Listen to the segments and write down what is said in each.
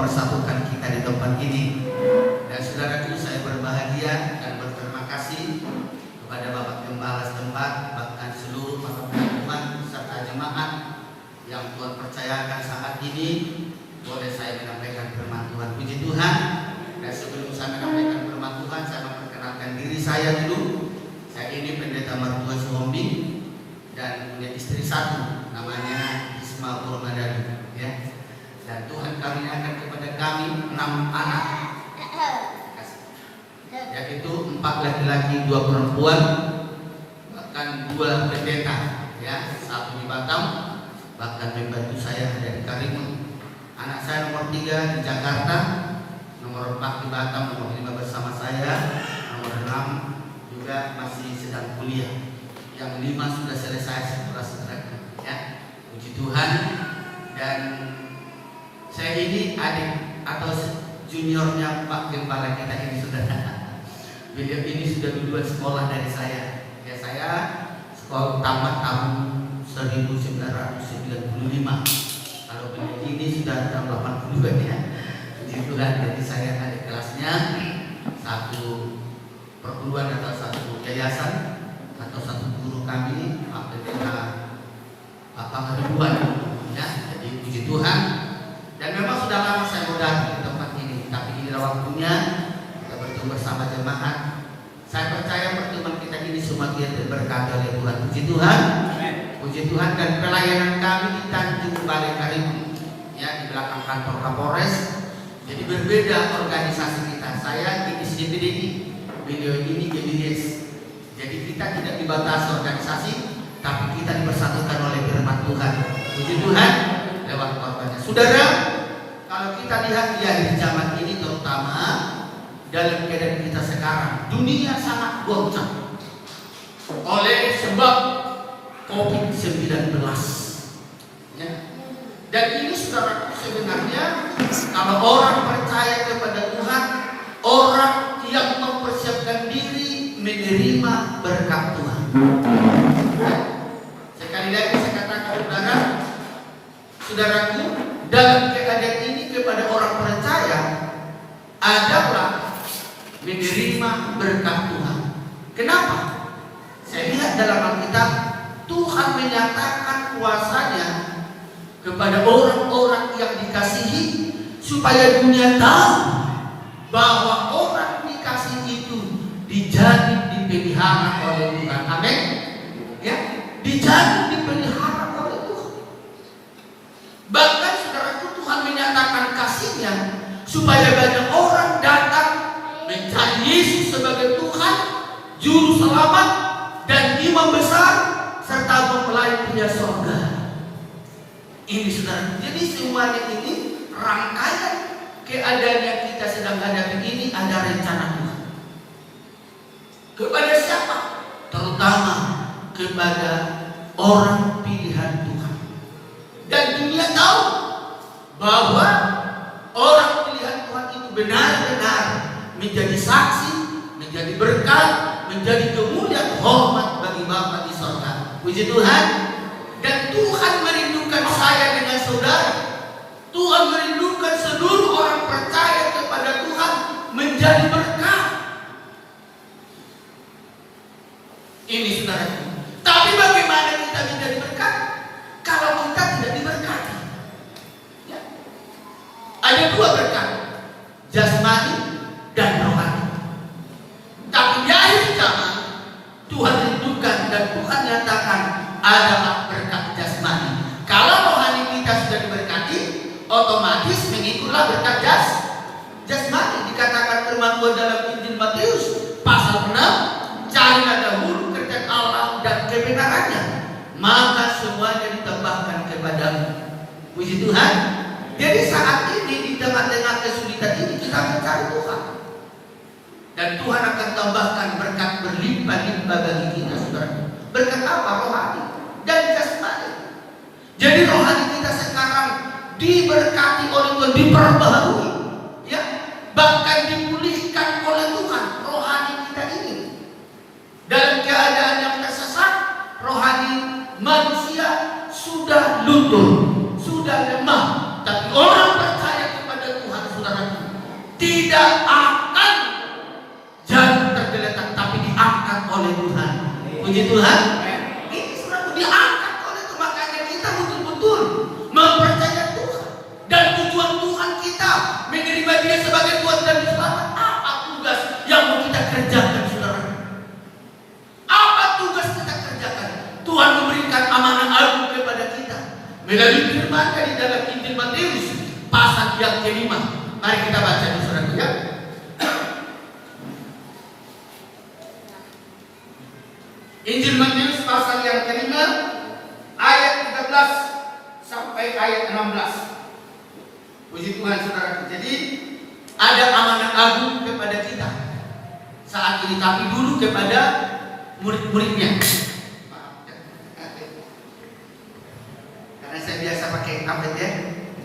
mempersatukan kita di tempat ini. Dan saudaraku, saya berbahagia dan berterima kasih kepada Bapak Gembala setempat, bahkan seluruh para Tuhan serta jemaat yang Tuhan percayakan saat ini. Boleh saya menyampaikan firman Tuhan. Puji Tuhan. Dan sebelum saya menyampaikan firman Tuhan, saya memperkenalkan diri saya dulu. Saya ini pendeta mertua Suhombi dan punya istri satu, namanya Isma Urmadani, ya. Dan Tuhan karuniakan kepada kami 6 anak, yaitu 4 laki-laki, 2 perempuan, bahkan 2 pendeta, ya, 1 di Batam, bahkan membantu saya ada di Karimun. Anak saya nomor 3 di Jakarta, nomor 4 di Batam, nomor 5 bersama saya, nomor 6 juga masih sedang kuliah. Yang 5 sudah selesai sekolah sederhana, ya. Puji Tuhan. Dan saya ini adik atau juniornya Pak Gembala kita ini, saudara. Beliau ini sudah duluan sekolah dari saya. Ya, saya sekolah tamat tahun 1995. Kalau beliau ini sudah tahun 82, ya. Puji Tuhan. Jadi saya adik kelasnya, satu perguruan atau satu yayasan atau satu guru kami, Pak Pendeta Ridwan, ya. Jadi puji Tuhan. Dan memang sudah lama saya mau datang di tempat ini, tapi inilah waktunya kita bertemu bersama jemaat. Saya percaya pertemuan kita ini semua kita diberkati oleh Tuhan. Puji Tuhan. Puji Tuhan. Dan pelayanan kami di Tanjung Balai Karimun, ya, di belakang kantor Kapolres. Jadi berbeda organisasi kita. Saya di SDPDI, beliau ini GBDS. Jadi kita tidak dibatasi organisasi, tapi kita dipersatukan oleh firman Tuhan. Puji Tuhan. Lewat korbannya. Saudara, kalau kita lihat di akhir zaman ini, terutama dalam keadaan kita sekarang, dunia sangat goncang oleh sebab COVID-19, ya. Dan ini saudara, sebenarnya kalau orang percaya kepada Tuhan, orang yang mempersiapkan diri menerima berkat Tuhan. Ya. Sekali lagi saya katakan, saudaraku, dalam keadaan ini kepada orang percaya adalah menerima berkat Tuhan. Kenapa? Saya lihat dalam Alkitab, Tuhan menyatakan kuasanya kepada orang-orang yang dikasihi, supaya dunia tahu bahwa orang dikasihi itu dijamin dipelihara oleh Tuhan. Amin. Ya, dijamin dipelihara oleh Tuhan. Bahkan saudaraku, Tuhan menyatakan kasih-Nya supaya banyak orang datang mencari Yesus sebagai Tuhan, Juru Selamat dan Imam Besar, serta mempelai pria surga. Ini saudara. Jadi semuanya ini rangkaian keadaan yang kita sedang hadapi ini ada rencana Tuhan. Kepada siapa? Terutama kepada orang pilihan Tuhan. Dan dunia tahu bahwa orang pilihan Tuhan itu benar-benar menjadi saksi, menjadi berkat, menjadi kemuliaan hormat bagi Bapa di surga. Puji Tuhan. Dan Tuhan merindukan saya dengan saudara. Tuhan merindukan seluruh orang percaya kepada Tuhan menjadi berkat. Ini saudara. Tapi bagaimana kita menjadi berkat kalau kita tidak diberkati? Ya. Ada 2 berkat, jasmani dan rohani. Tapi di akhir zaman Tuhan rindukan dan Tuhan nyatakan adalah berkat jasmani. Kalau rohani kita sudah diberkati, otomatis mengikutlah berkat jasmani. Dikatakan firman Tuhan dalam Injil Matius pasal 6, carilah dahulu kerajaan Allah dan kebenarannya, maka semuanya ditambahkan kepadamu. Puji Tuhan. Jadi saat ini di tengah-tengah kesulitan ini kita mencari Tuhan, dan Tuhan akan tambahkan berkat berlimpah-limpah bagi kita, saudara. Berkat apa? Rohani dan jasmani. Jadi rohani kita sekarang diberkati oleh Tuhan, diperbaharui, ya, bahkan dipulihkan oleh Tuhan. Rohani kita ini dalam keadaan yang tersesat, rohani manusia sudah luntur, sudah lemah. Tapi orang percaya kepada Tuhan, melalui firman di dalam Injil Matius pasal yang kelima. Mari kita baca di saudara ya. Injil Matius pasal yang kelima ayat 13 sampai ayat 16. Puji Tuhan saudara. Jadi ada amanat agung kepada kita saat ini, tapi dulu kepada murid-muridnya. Karena saya biasa pakai tablet ya,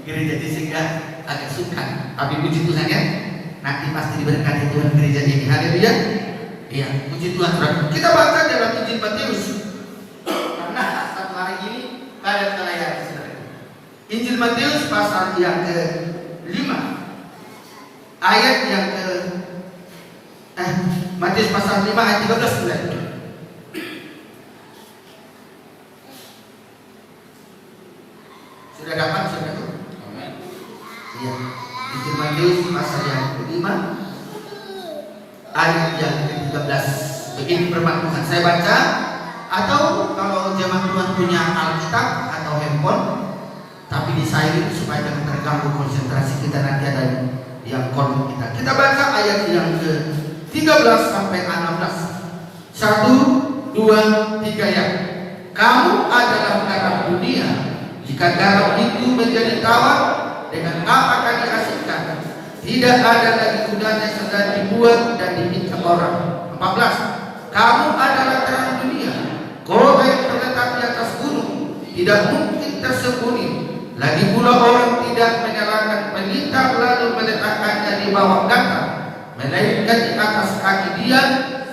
gereja jadi sehingga agak sungkan. Tapi puji Tuhan ya, nanti pasti diberkati Tuhan gereja ini. Haleluya. Iya, puji Tuhan saudara. Kita baca dalam Injil Matius karena satu hari ini pada kelahiran saudara. Injil Matius pasal yang ke-5 ayat yang ke Matius pasal 5 ayat 13 saudara. Sudah dapat saudara? Amin. Iya. Injil Matius pasal yang ke-5 ayat yang ke-13. Begini firman Tuhan. Saya baca, atau kalau jemaat Tuhan punya Alkitab atau handphone, tapi disaring supaya jangan terganggu konsentrasi kita, nanti ada yang kolom kita. Kita baca ayat yang ke-13 sampai 16. 1, 2, 3 ya. Kamu adalah garam dunia. Jika garam itu menjadi tawar, dengan apa akan dihasilkan? Tidak ada lagi gunanya sedang dibuat dan diminta orang. 14. Kamu adalah terang dunia. Kota yang terletak di atas gunung tidak mungkin tersembunyi. Lagi pula orang tidak menyalakan pelita lalu meletakkannya di bawah gata, melainkan di atas kaki dia,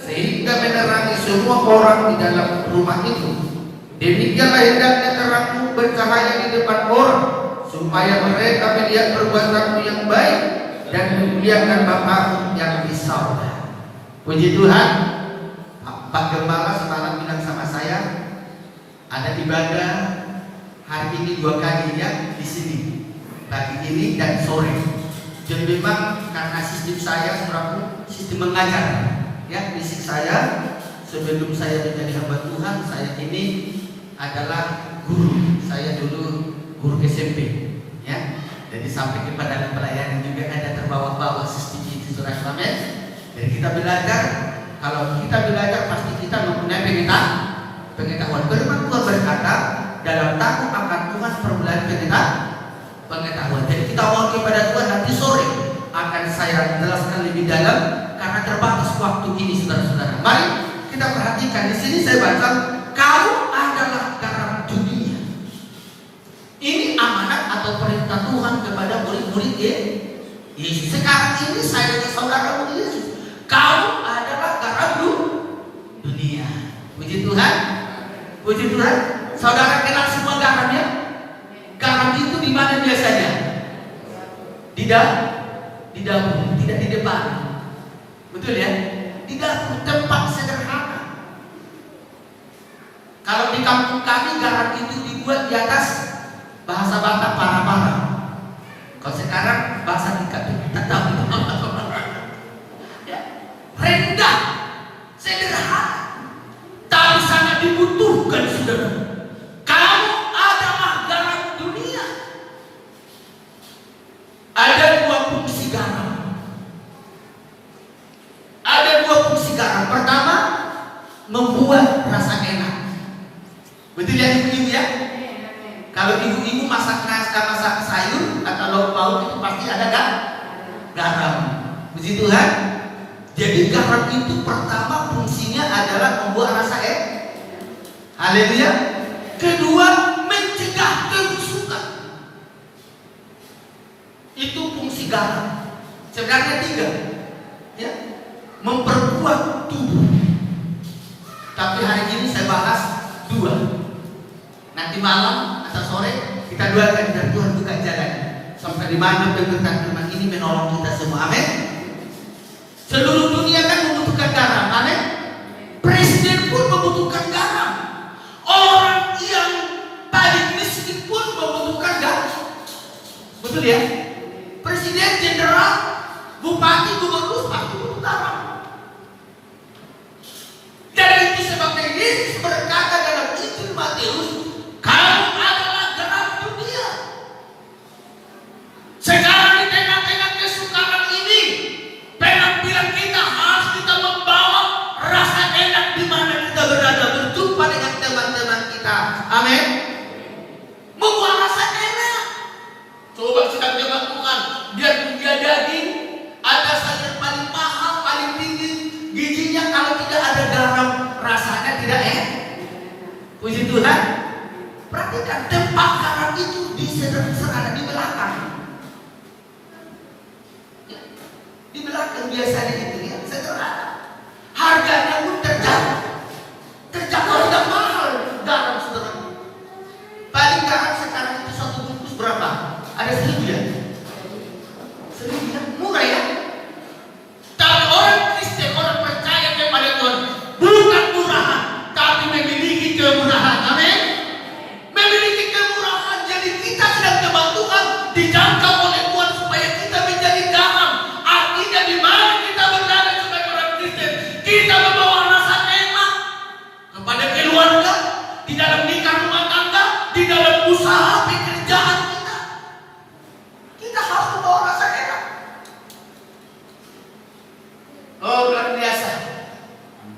sehingga menerangi semua orang di dalam rumah itu. Demikianlah hendaknya terangmu bercahaya di depan orang, supaya mereka melihat perbuatanmu yang baik dan memuliakan Bapa yang di sorga. Puji Tuhan. Pak Gembala semalam bilang sama saya, ada ibadah hari ini 2 kali ya di sini, pagi ini dan sore. Jadi memang karena sistem saya saudaraku, sistem mengajar ya, fisik saya sebelum saya menjadi hamba Tuhan, saya ini adalah guru. Saya dulu guru SMP ya. Jadi sampai kepada pelayanan juga ada terbawa-bawa sistem itu saudara. Jadi kita belajar, kalau kita belajar pasti kita mempunyai pengetahuan. Firman Tuhan berkata, dalam takut akan Tuhan perbulan pengetahuan. Jadi kita mohon kepada Tuhan, nanti sore akan saya jelaskan lebih dalam karena terbatas waktu ini saudara-saudara. Mari kita perhatikan di sini saya baca, kamu adalah garam dunia. Ini amanat atau perintah Tuhan kepada murid-murid Yesus. Sekarang ini saya dan saudara murid Yesus, kamu adalah garam dunia. Puji Tuhan. Puji Tuhan. Saudara kenal semua garam ya? Garam itu di mana biasanya? Di dapur, tidak di depan. Betul ya? Di dapur, tempat sederhana. Kalau di kampung kami garam itu dibuat di atas, bahasa Batak para-para. Kalau sekarang bahasa kita tahu ya, rendah, sederhana, tapi sangat dibutuhkan saudara. Kamu adalah garam dunia. Ada 2 fungsi garam. Ada 2 fungsi garam. Pertama, membuat rasa enak. Betul ya ibu-ibu ya? Kalau ibu-ibu masak nasi, masak sayur atau lauk pauk itu pasti ada garam. Puji Tuhan. Jadi garam itu pertama fungsinya adalah membuat rasa enak. Haleluya. Kedua, mencegah kebusukan. Itu fungsi garam. Sebenarnya 3 ya. Memperkuat tubuh. Tapi hari ini saya bahas 2. Nanti malam atau sore kita doakan dan Tuhan buka jalan sampai di mana berkat firman ini menolong kita semua. Amin. Seluruh dunia kan membutuhkan garam. Amin. Presiden pun membutuhkan garam. Orang yang paling miskin pun membutuhkan garam. Betul ya? Presiden, jenderal, bupati, gubernur pasti butuh garam. Dari itu sebabnya Yesus berkata dalam Injil Matius, kamu adalah garam Amin. Membuat rasa enak. Coba sedang jemaat Tuhan, biarpun dia daging, ada sayur paling mahal, paling tinggi gizinya, kalau tidak ada garam rasanya tidak enak. Puji Tuhan. Perhatikan, tempat garam itu di sana di belakang. Ya, di belakang biasanya itu ya, sederhana. Harganya pun terjangkau, tidak mahal garam sederhana. Paling garam sekarang itu satu bungkus berapa? Ada 1.000 ya? 1.000 ya? Murah ya? Tapi orang Kristen, orang percaya kepada Tuhan, bukan murahan, tapi memiliki kemurahan. Amin. Memiliki kemurahan, jadi kita sedang jemaat Tuhan dijangkau oleh Tuhan supaya kita menjadi garam. Artinya di mana kita berada sebagai orang Kristen, kita membawa rasa enak kepada keluarga, di dalam nikah rumah tangga, di dalam usaha pekerjaan kita. Kita harus membawa rasa enak. Oh, luar biasa.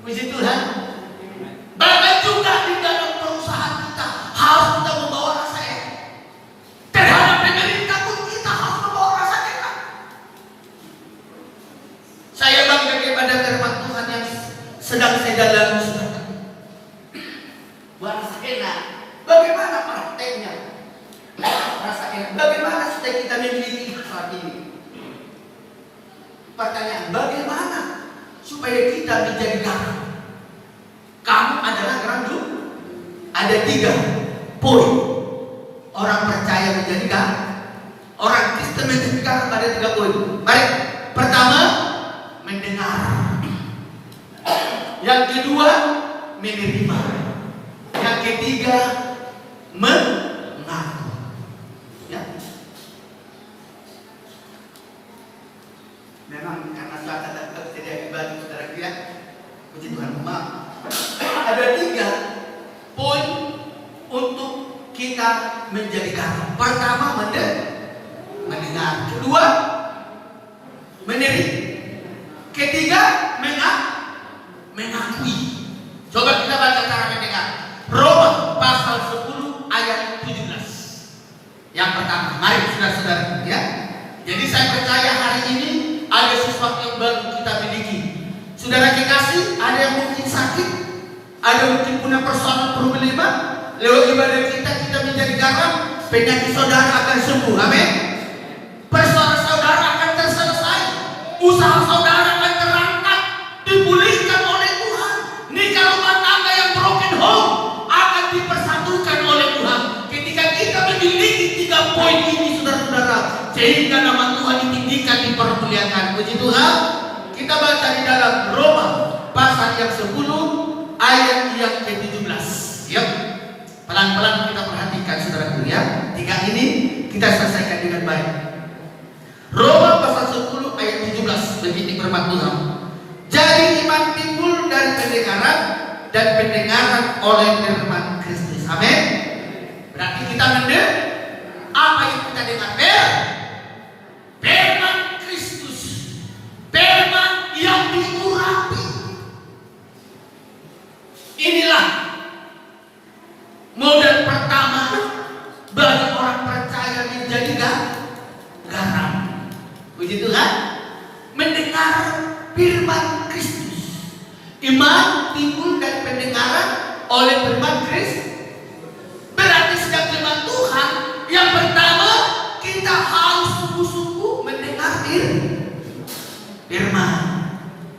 Puji Tuhan. Bahkan juga di dalam perusahaan kita harus kita membawa rasa enak. Terhadap pemerintah pun kita harus membawa rasa enak. Saya bangga kepada firman Tuhan yang sedang saya dalami, saudara. Buat rasa enak. Bagaimana prakteknya? Rasa enak. Bagaimana supaya kita memiliki saat ini? Pertanyaan, bagaimana supaya kita menjadi garam? Kamu adalah garam juga. Ada 3 poin orang percaya menjadi garam. Orang Kristen menjadi garam, ada 3 poin. Mari, pertama, mendengar. Yang kedua, menerima. Yang ketiga, mengaku. Ya. Memang karena suatu tak tidak ibadah saudara kita, puji Tuhan, maaf. Ada 3 poin untuk kita menjadi garam. Pertama, mendengar. Kedua, menerima. Ketiga, mengakui. Coba kita baca cara mendengar. Roma pasal 10 ayat 17. Yang pertama, mari saudara-saudara ya. Jadi saya percaya hari ini ada sesuatu yang baru kita miliki. Saudara kekasih, ada yang mungkin sakit, ada mungkin punya persoalan problema. Lewat ibadah kita menjadi garam, penyakit saudara akan sembuh. Amin. Persoalan saudara akan terselesai, usaha saudara akan terangkat, dipulihkan oleh Tuhan. Nikah rumah tangga yang broken home akan dipersatukan oleh Tuhan. Ketika kita memiliki 3 poin ini, saudara-saudara, sehingga nama Tuhan ditinggikan, dipermuliakan. Puji Tuhan. Kita baca di dalam Roma pasal yang 10 ayat yang ke-17. Yuk, pelan-pelan kita perhatikan saudaraku ya. 3 ini kita selesaikan dengan baik. Roma pasal 10 ayat 17. Begitu firman Tuhan. Jadi iman timbul dari pendengaran, dan pendengaran oleh firman Kristus. Amin. Berarti kita mendengar apa yang kita dengar? Firman Kristus. Firman yang diurapi. Inilah modal pertama bagi orang percaya menjadi garam. Puji Tuhan. Mendengar firman Kristus. Iman timbul dari pendengaran oleh firman Kristus. Berarti sedang firman Tuhan, yang pertama kita harus sungguh-sungguh mendengar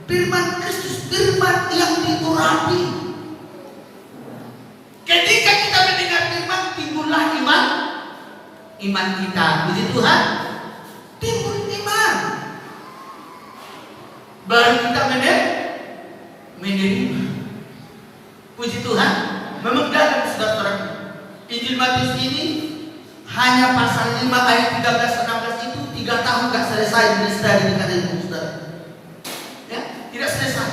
firman Kristus, firman yang diurapi. Ketika kita mendengar firman, timbullah iman kita. Puji Tuhan, timbul iman. Baru kita menerima. Puji Tuhan. Memang dalam saudara-saudara, Injil Matius ini hanya pasal 5 ayat 13-16 itu 3 tahun gak selesai di negara itu, saudara. Ya, tidak selesai.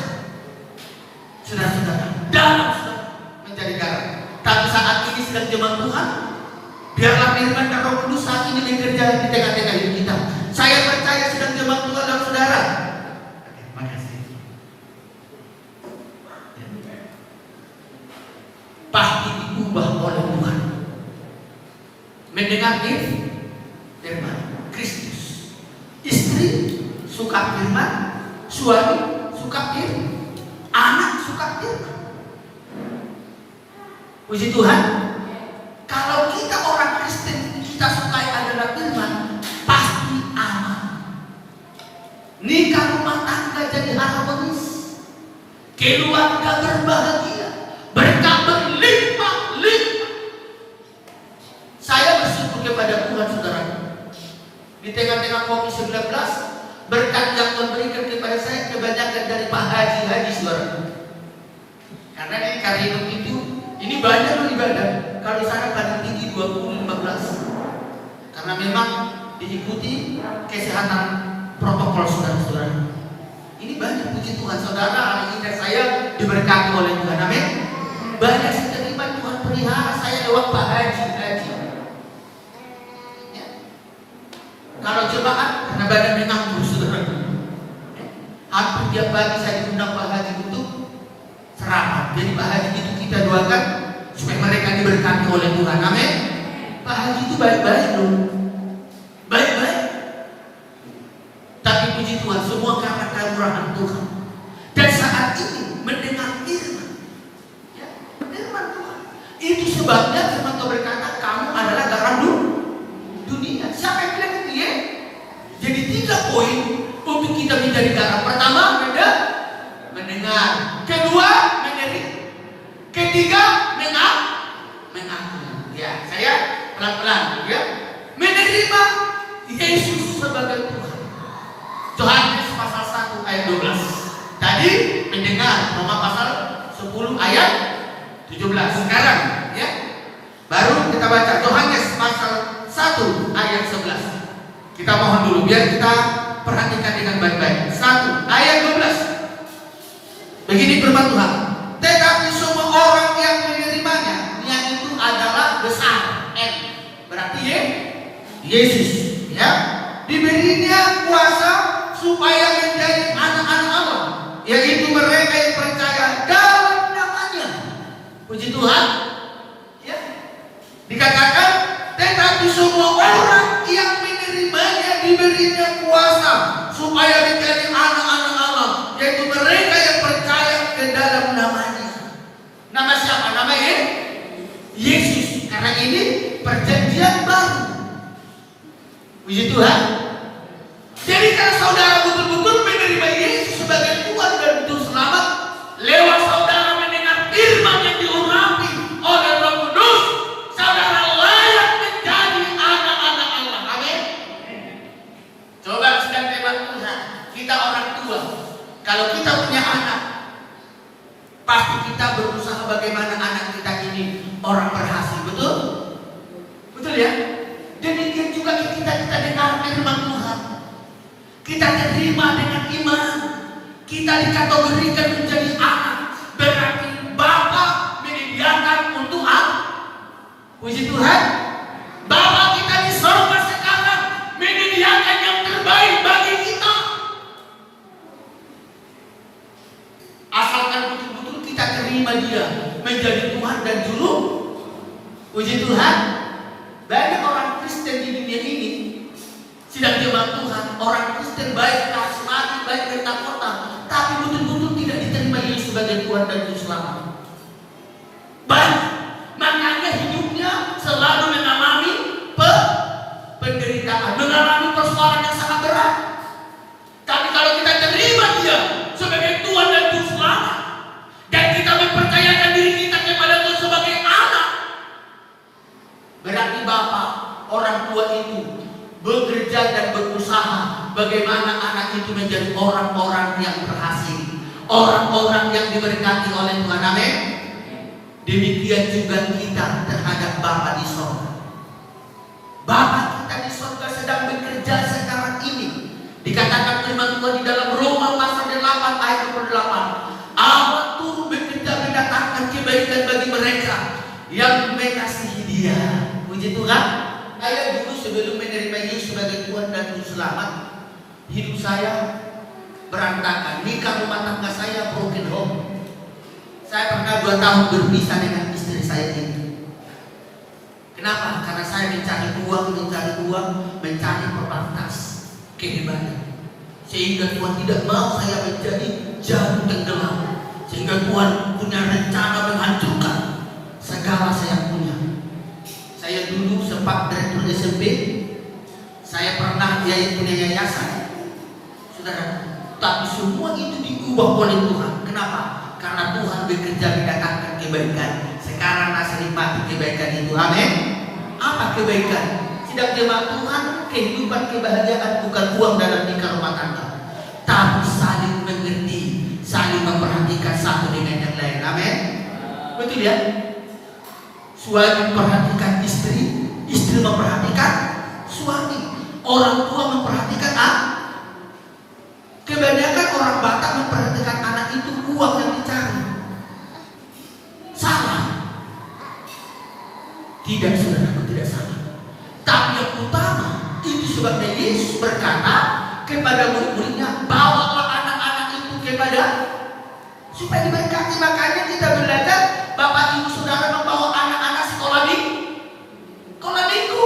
Saudara-saudara, dalam saudara menjadi garam. Tapi saat ini sedang jemaat Tuhan, biarlah firman dan Roh Kudus saat ini bekerja di tengah-tengah hidup kita. Saya percaya sedang jemaat Tuhan dan saudara. Makasih. Pasti diubah oleh mendengar firman Kristus. Istri suka firman, suami suka firman, anak suka firman. Puji Tuhan. Kalau kita orang Kristen, kita sukai adalah firman, pasti aman. Nikah rumah tangga jadi harmonis, keluarga berbahagia, berkah berlimpah-limpah. Saya bersyukur kepada Tuhan, saudara. Di tengah-tengah COVID-19, berkat yang memberikan kepada saya kebanyakan dari Pak Haji, saudara. Karena di Karinum itu, ini banyak loh ibadah. Kalau sana paling tinggi 20-15. Karena memang diikuti kesehatan protokol, saudara-saudara. Ini banyak, puji Tuhan, saudara. Hari ini saya diberkati oleh Tuhan, amin. Banyak saya terima Tuhan pelihara saya lewat Pak Haji. Ya. Kalau jemaat, karena badan menganggur, saudara. Hampir tiap pagi saya diundang Pak Haji untuk serapat. Jadi Pak Haji itu kita doakan supaya mereka diberkati oleh Tuhan, amin. Pak Haji itu baik-baik loh, baik-baik. Tapi puji Tuhan, semua karena kemurahan Tuhan. Dan saat ini mendengar firman, ya, firman Tuhan. Itu sebabnya firman Tuhan berkata, kamu adalah garam dunia. Siapa yang bilang itu ya? Jadi 3 poin untuk kita menjadi garam. Pertama, mendengar. Kedua, menyerik. Ketiga, mengaku. Ya, saya pelan-pelan, ya. Menerima Yesus sebagai Tuhan. Yohanes pasal 1 ayat 12. Tadi mendengar, Roma pasal 10 ayat 17. Sekarang, ya, baru kita baca Yohanes pasal 1 ayat 11. Kita mohon dulu biar kita perhatikan dengan baik-baik. 1 ayat 12. Begini firman Tuhan. Tetapi semua orang yang menerimanya, yang itu adalah besar. Berarti ya, Yesus, ya, diberinya kuasa supaya menjadi anak-anak Allah, yaitu mereka yang percaya dalam namanya. Puji Tuhan. Ya. Dikatakan, tetapi semua orang yang menerimanya diberinya kuasa supaya menjadi anak-anak Allah, yaitu mereka yang percaya ke dalam namanya. Nama siapa? Nama Yesus. Karena ini perjanjian baru. Puji Tuhan. Jadi kalau saudara betul-betul menerima Yesus sebagai Tuhan dan Juru Selamat, lewat saudara mendengar firman yang diurapi oleh Roh Kudus, saudara layak menjadi anak-anak Allah. Amin. Coba sedang teman Tuhan, kita orang tua, kalau kita punya anak, pasti kita berusaha bagaimana anak kita ini orang berhasil, betul? Betul ya? Demikian juga kita dengar firman Tuhan, kita terima dengan iman, kita dikategorikan menjadi anak, berarti Bapa menyediakan untuk anak. Puji Tuhan, Bapa kita di surga sekarang menyediakan yang terbaik bagi kita. Asalkan betul-betul kita terima Dia menjadi Tuhan dan Juru. Puji Tuhan. Banyak orang Kristen di dunia ini sedang jemaat Tuhan, orang Kristen baik karismatik, baik Pentakosta, tapi betul-betul tidak diterima Yesus sebagai Tuhan dan Juru Selamat. Banyak, makanya hidupnya selalu mengalami penderitaan, mengalami persoalan yang sangat berat. Tapi kalau kita terima Dia sebagai Tuhan dan Juru Selamat, dan kita mempercayakan diri kita kepada Tuhan sebagai anak, berarti Bapak, orang tua itu bekerja dan berusaha bagaimana anak itu menjadi orang-orang yang berhasil, orang-orang yang diberkati oleh Tuhan. Amin. Demikian juga kita terhadap Bapa di surga. Bapa kita di surga sedang bekerja sekarang ini. Dikatakan firman Tuhan di dalam Roma pasal 8 ayat 28. Allah turut bekerja mendatangkan kebaikan bagi mereka yang mengasihi Dia. Puji Tuhan. Saya dulu sebelum menerima Yesus sebagai Tuhan dan Juru Selamat, hidup saya berantakan, nikah rumah tangga saya broken home. Saya pernah 2 tahun berpisah dengan istri saya ini. Kenapa? Karena saya saya mencari uang, mencari propertas, kehebatan. Sehingga Tuhan tidak mau saya menjadi jarum tenggelam. Sehingga Tuhan punya rencana menghancurkan segala saya punya. Saya dulu sempat direktur SMP. Saya pernah punya yayasan, saudara. Tapi semua itu diubah oleh Tuhan. Kenapa? Karena Tuhan bekerja mendatangkan kebaikan. Sekarang saya nikmati kebaikan itu. Amin. Apa kebaikan? Tidak jemaat Tuhan, kehidupan kebahagiaan bukan uang dalam nikah rumah tangga, tapi saling mengerti, saling memperhatikan satu dengan yang lain. Amin. Betul ya? Suami memperhatikan istri, istri memperhatikan suami, orang tua memperhatikan anak. Kebanyakan orang Batak memperhatikan anak itu uang yang dicari. Salah. Tidak, saudaraku, tidak salah. Tapi yang utama itu sebabnya Yesus berkata kepada murid-muridnya, bawalah anak-anak itu kepada supaya diberkati. Makanya kita belajar, Bapak Ibu Saudara membawa anak-anak sekolah minggu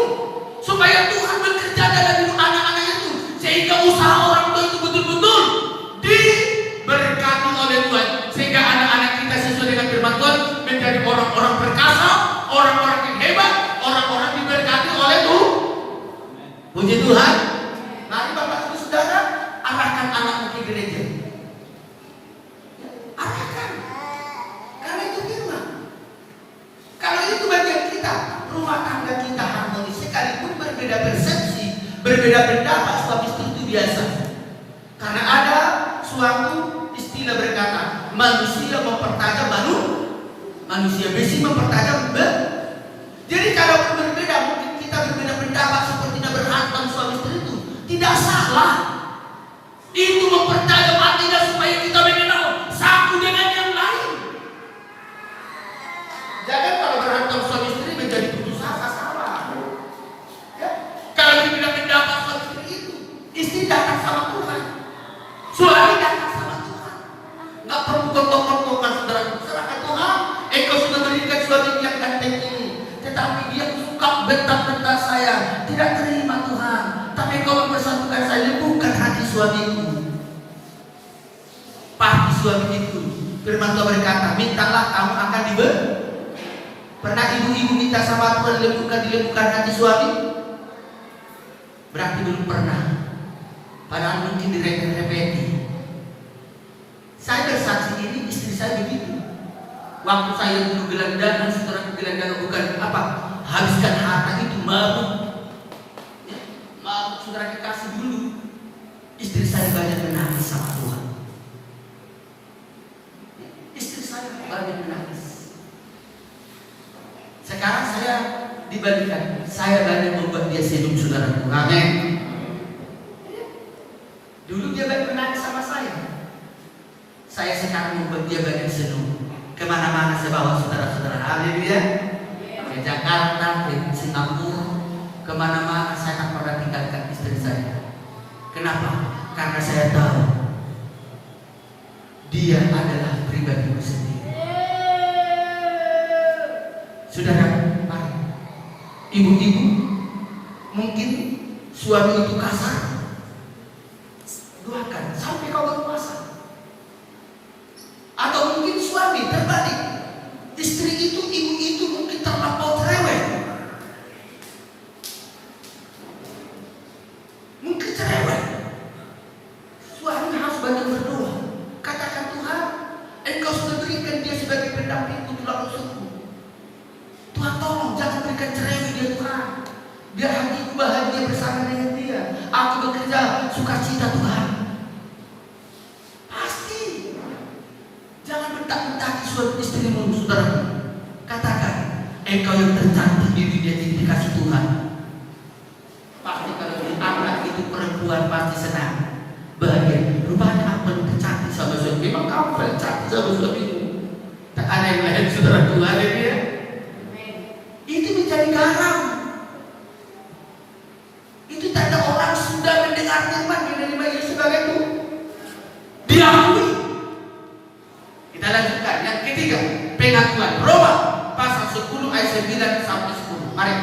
supaya Tuhan bekerja dalam hidup anak-anak itu, sehingga usaha orang tua itu betul-betul diberkati oleh Tuhan, sehingga anak-anak kita sesuai dengan firman Tuhan menjadi orang-orang perkasa, orang-orang yang hebat, orang-orang diberkati oleh Tuhan. Puji Tuhan. Mari Bapak Ibu Saudara, arahkan anakmu ke gereja. Arahkan. Karena itu firman. Kalau itu bagian kita, rumah tangga kita harmonis, sekalipun berbeda persepsi, berbeda pendapat, suami istri itu biasa. Karena ada suatu istilah berkata, manusia mempertajam manusia besi mempertajam. Jadi kalau berbeda, mungkin kita berbeda pendapat seperti berhantam suami istri itu tidak salah. Itu mempertajam hatinya supaya kita mengenal satu dengan yang lain. Jangan kalau berhantam suami istri menjadi putus asa, salah. Ya? Kalau berbeda pendapat suami istri itu, istri datang sama Tuhan, suami datang sama Tuhan. Nggak perlu gontok-gontokan, saudara. Serahkan Tuhan. Engkau sudah berikan suami yang ganteng ini, tetapi dia suka bentak-bentak saya, tidak terima Tuhan. Tapi Engkau mempersatukan saya, bukan hati suamiku. Pasti suami itu. Firman Tuhan berkata, mintalah kamu akan diberi. Pernah ibu-ibu minta sama Tuhan dilembutkan hati suami? Berarti belum pernah. Padahal mungkin direpeti. Saya bersaksi ini, istri saya begitu. Waktu saya dulu gelandangan, saudara, gelandangan bukan apa, habiskan harta itu, mabuk. Ya, mabuk, saudara, kekasih dulu. Istri saya banyak menangis sama Tuhan. Ya, istri saya banyak menangis. Sekarang saya dibalikan, saya banyak membuat dia senyum, saudara. Amin. Ya. Dulu dia banyak menangis sama saya sekarang membuat dia banyak senyum. Kemana-mana saya bawa saudara-saudara. Haleluya. Ke Jakarta, ke Singapura, kemana-mana saya akan pernah tinggalkan istri saya. Kenapa? Karena saya tahu dia adalah pribadi sendiri. Saudara, mari. Ibu-ibu, mungkin suami itu kasar, doakan sampai kau berpuasa. Atau mungkin suami terbalik, istri itu, ibu itu mungkin terlampau cerewet, mungkin cerewet. Suami harus banyak berdoa. Katakan, Tuhan, Engkau sudah berikan dia sebagai pendampingku tulang rusukku. Tuhan, tolong jangan berikan cerewet dia, Tuhan. Biar hatiku bahagia bersama dengan dia. Aku bekerja sukacita, Tuhan. Suami istrimu, saudara, katakan, engkau yang tercantik di dunia ini dikasih Tuhan. Pasti kalau anak itu perempuan pasti senang, bahagia. Rupanya aku yang tercantik sama suami. Memang kamu paling cantik sama suamimu. Tak ada yang lain, saudara, Tuhan ya. Itu menjadi garam. Itu tanda orang sudah mendengar firman, menerima Yesus sebagai Tuhan. Diakui. Kita lanjutkan yang ketiga, pengakuan. Roma pasal 10 ayat 9 sampai 10. Mari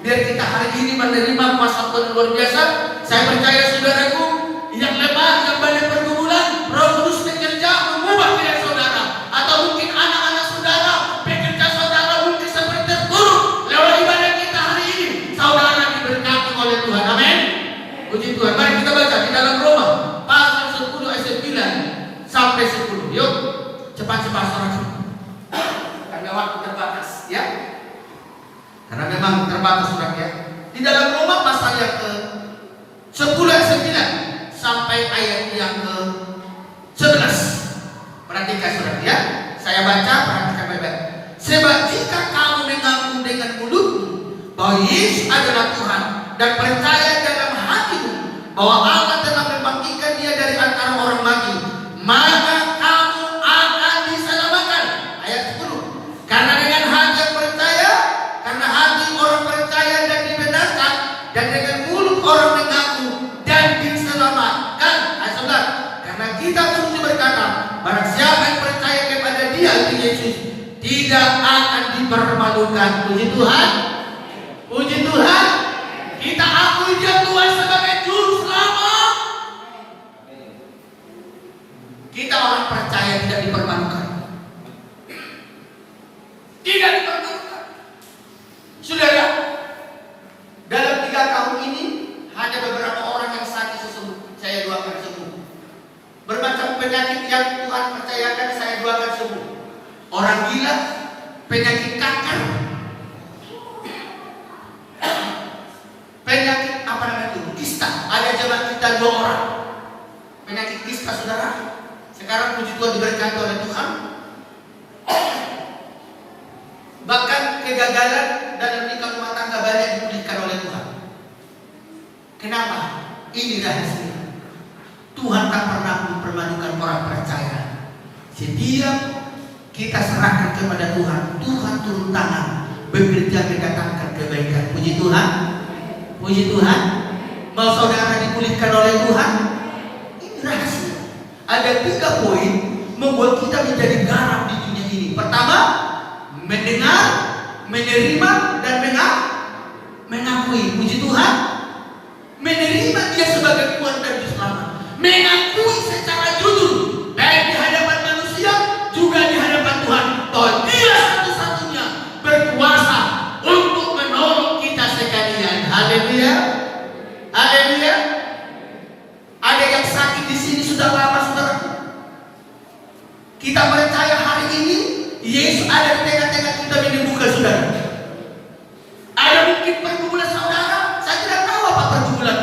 biar kita hari ini menerima kuasa Tuhan luar biasa. Saya percaya saudaraku, yang lemah, yang banyak pergumulan, Roh Kudus bekerja mengubah diri saudara. Atau mungkin anak-anak saudara, bekerja saudara mungkin seperti terpuruk lewat ibadah kita hari ini. Saudara diberkati oleh Tuhan. Amin. Puji Tuhan. Mari kita baca di dalam Roma pasal 10 ayat 9 sampai 10. Yuk, cepat-cepat saudara. Karena waktu terbatas, ya. Karena memang terbatas saudara ya. Di dalam Roma pasal yang ke 10 ayat 9 sampai ayat yang ke 11. Perhatikan saudara ya. Saya baca, perhatikan baik-baik. Sebab jika kamu mengaku dengan mulutmu bahwa Yesus adalah Tuhan dan percaya dalam hatimu bahwa Allah telah membangkitkan Dia dari antara orang mati, maka kamu akan diselamatkan. Ayat 10. Karena dengan hati yang percaya, karena hati orang percaya dan dibenarkan, dan dengan mulut orang mengaku dan diselamatkan. Ayat 11. Karena kita mesti berkata, barang siapa yang percaya kepada Dia, itu Yesus, tidak akan dipermalukan. Puji Tuhan. Puji Tuhan. Kita akui Dia Tuhan sebagai juru selamat. Kita orang percaya tidak dipermalukan. Tidak dipermalukan. Saudara, dalam 3 tahun ini hanya beberapa orang yang sakit sembuh. Saya doakan sembuh. Bermacam penyakit yang Tuhan percayakan saya doakan sembuh. Orang gila, penyakit kanker, penyakit apa namanya itu? Kista. Ada jemaat kita 2 orang. Penyakit kista saudara. Sekarang puji Tuhan diberkati oleh Tuhan. Bahkan kegagalan dalam nikah rumah tangga banyak dipulihkan oleh Tuhan. Kenapa? Ini rahasia. Tuhan tak pernah mempermalukan orang percaya. Setiap kita serahkan kepada Tuhan, Tuhan turun tangan bekerja mendatangkan kebaikan. Puji Tuhan. Puji Tuhan. Mau saudara dipulihkan oleh Tuhan? Ini rahasia. Ada 3 poin membuat kita menjadi garam di dunia ini. Pertama, mendengar, menerima, dan mengakui. Puji Tuhan. Menerima Dia sebagai Tuhan dan Juru Selamat. Mengakui secara jujur, baik di hadapan manusia juga di hadapan Tuhan, bahwa Dia satu-satunya berkuasa untuk menolong kita sekalian. Haleluya. Haleluya. Ada yang sakit di sini sudah lama saudara. Kita percaya hari ini Yesus ada di tengah-tengah kita menyembuhkan saudara. Ada mungkin pergumulan saudara, saya tidak tahu apa pergumulan.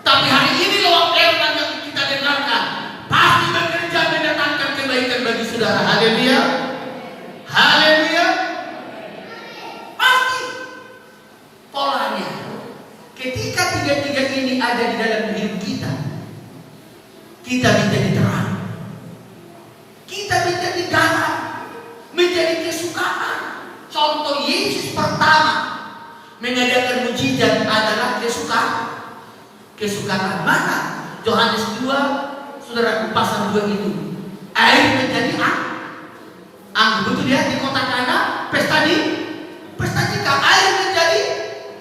Tapi hari ini lewat firman yang kita dengarkan pasti bekerja mendatangkan kebaikan bagi saudara. Haleluya. Haleluya. Pasti polanya. Ketika 3 ini ada di dalam hidup kita, kita menjadi terang. Kita menjadi garam, menjadi kesukaan. Contoh Yesus pertama mengadakan mujizat adalah kesukaan. Mana? Yohanes 2, saudara, pasal 2 itu. Air menjadi anggur. Betul ya, di kota Kana, pesta nikah, air menjadi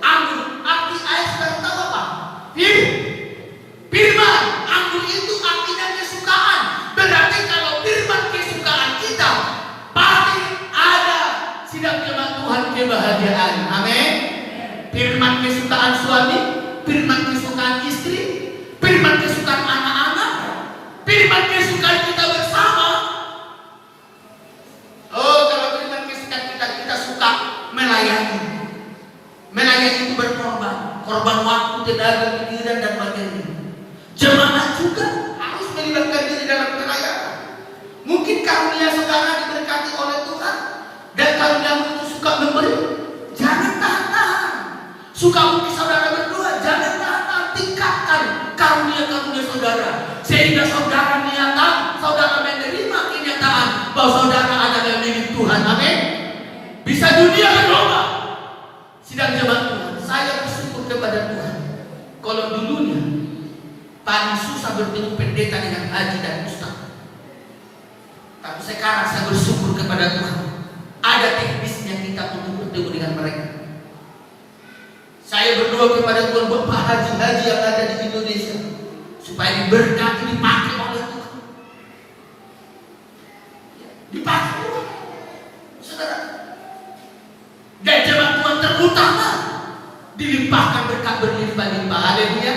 anggur. Arti air saudara tahu apa? Firman. Anggur itu artinya kesukaan. Berarti kalau firman kesukaan kita, pasti ada sidang jemaat Tuhan kebahagiaan. Amin. Firman kesukaan suami, firman kesukaan istri, firman kesukaan anak-anak, firman kesukaan kita bersama. Oh, kalau firman kesukaan kita suka melayani. Melayani itu berkorban, korban waktu, tenaga, pikiran dan materi. Jemaat juga harus melibatkan diri dalam pelayanan. Mungkin karunia saudara diberkati oleh Tuhan dan karuniamu itu suka memberi, jangan tahan-tahan. Suka mungkin saudara berdoa, jangan tahan-tahan. Tingkatkan karunia-karunia saudara sehingga saudara niatan, saudara menerima kenyataan bahwa saudara adalah milik Tuhan. Amin. Bisa dunia berdoa. Sidang jemaat Tuhan, saya bersyukur kepada Tuhan. Kalau dulunya paling susah bertemu pendeta dengan haji dan ustaz, tapi sekarang saya bersyukur kepada Tuhan. Ada teknisnya kita untuk bertemu dengan mereka. berdoa kepada Tuhan buat Pak haji-haji yang ada di Indonesia supaya diberkati, dipakai oleh Tuhan. Dipakai Tuhan, saudara. Dan jemaat Tuhan terutama dilimpahkan berkat berlimpah-limpah. Haleluya.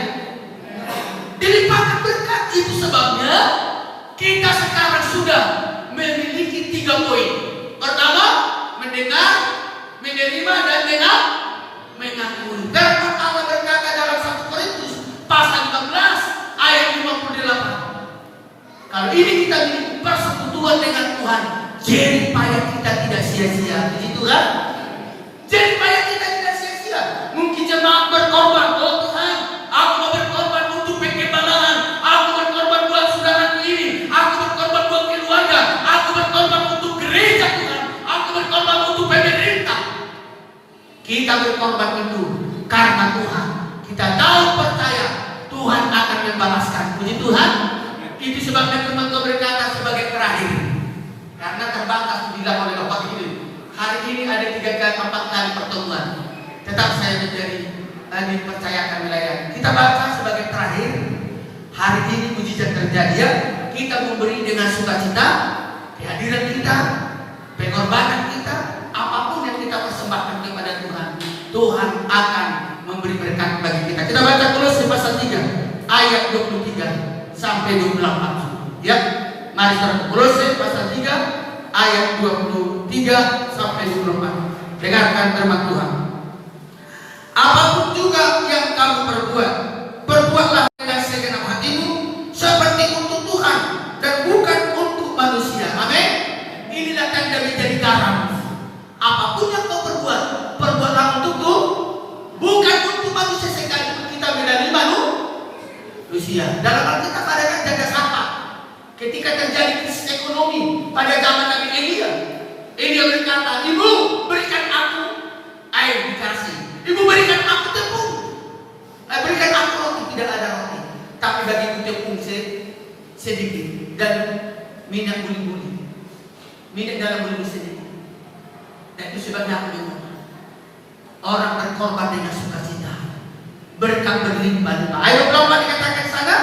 Dilimpahkan berkat. Itu sebabnya kita sekarang sudah memiliki 3 poin. Pertama, mendengar, menerima, dan mengakui. Firman Allah berkata dalam 1 Korintus pasal 15 ayat 58. Kalau ini kita miliki persekutuan dengan Tuhan, jerih payah kita tidak sia-sia. Begitu kan? Jerih payah kita tidak sia-sia. Mungkin jemaat berkorban, oh Tuhan, aku mau berkorban untuk pengembalaan, aku berkorban buat saudara ini, aku berkorban buat keluarga, aku berkorban untuk gereja Tuhan, aku berkorban untuk pemerintah. Kita berkorban itu karena Tuhan. Kita tahu, percaya Tuhan akan membalaskan. Puji Tuhan. Itu sebabnya firman Tuhan berkata sebagai terakhir, karena terbatas dibilang oleh Bapak ini. Hari ini ada 3-4 kali pertemuan. Tetap saya menjadi dipercayakan wilayah. Kita baca sebagai terakhir. Hari ini mujizat terjadi ya. Kita memberi dengan sukacita, kehadiran kita, pengorbanan kita, apapun yang kita persembahkan kepada Tuhan, Tuhan akan memberi berkat bagi kita. Kita baca Kolose pasal 3 ayat 23 sampai 28. Ya, mari kita Kolose pasal 3 ayat 23 sampai 24. Dengarkan firman Tuhan. Apapun juga yang kamu perbuat, perbuatlah dengan segenap hatimu seperti untuk Tuhan dan bukan untuk manusia. Amin. Inilah tanda menjadi garam. Apapun yang kau perbuat, perbuatlah untuk Tuhan, bukan untuk manusia. Sekalipun kita menjadi manusia. Dalam Alkitab ada kan jaga sapa. Ketika terjadi krisis ekonomi pada zaman Nabi Elia berkata, Ibu berikan aku air dikasih, Ibu berikan aku tepung, berikan aku roti. Tidak ada roti, tapi bagiku tepung sedikit dan minyak buli-buli, minyak dalam buli sedikit. Dan itu sebabnya aku dengar orang berkorban dengan sukacita, berkat berlimpah-limpah. Ayat 24 dikatakan sana,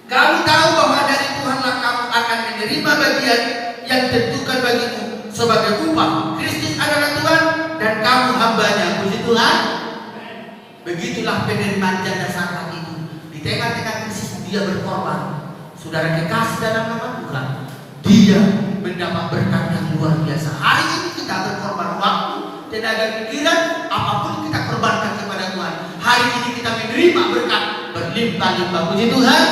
kamu tahu bahwa dari Tuhanlah kamu akan menerima bagian yang ditentukan bagimu sebagai upah. Kristus adalah Tuhan dan kamu hambanya. Puji Tuhan. Begitulah penerimaan janda zakat itu. Di tengah-tengah krisis dia berkorban. Saudara kekasih dalam nama Tuhan, dia mendapat berkat yang luar biasa. Hari ini kita berkorban waktu, tenaga, pikiran, apapun kita korbankan kepada Tuhan. Hari ini kita menerima berkat berlimpah-limpah. Puji Tuhan.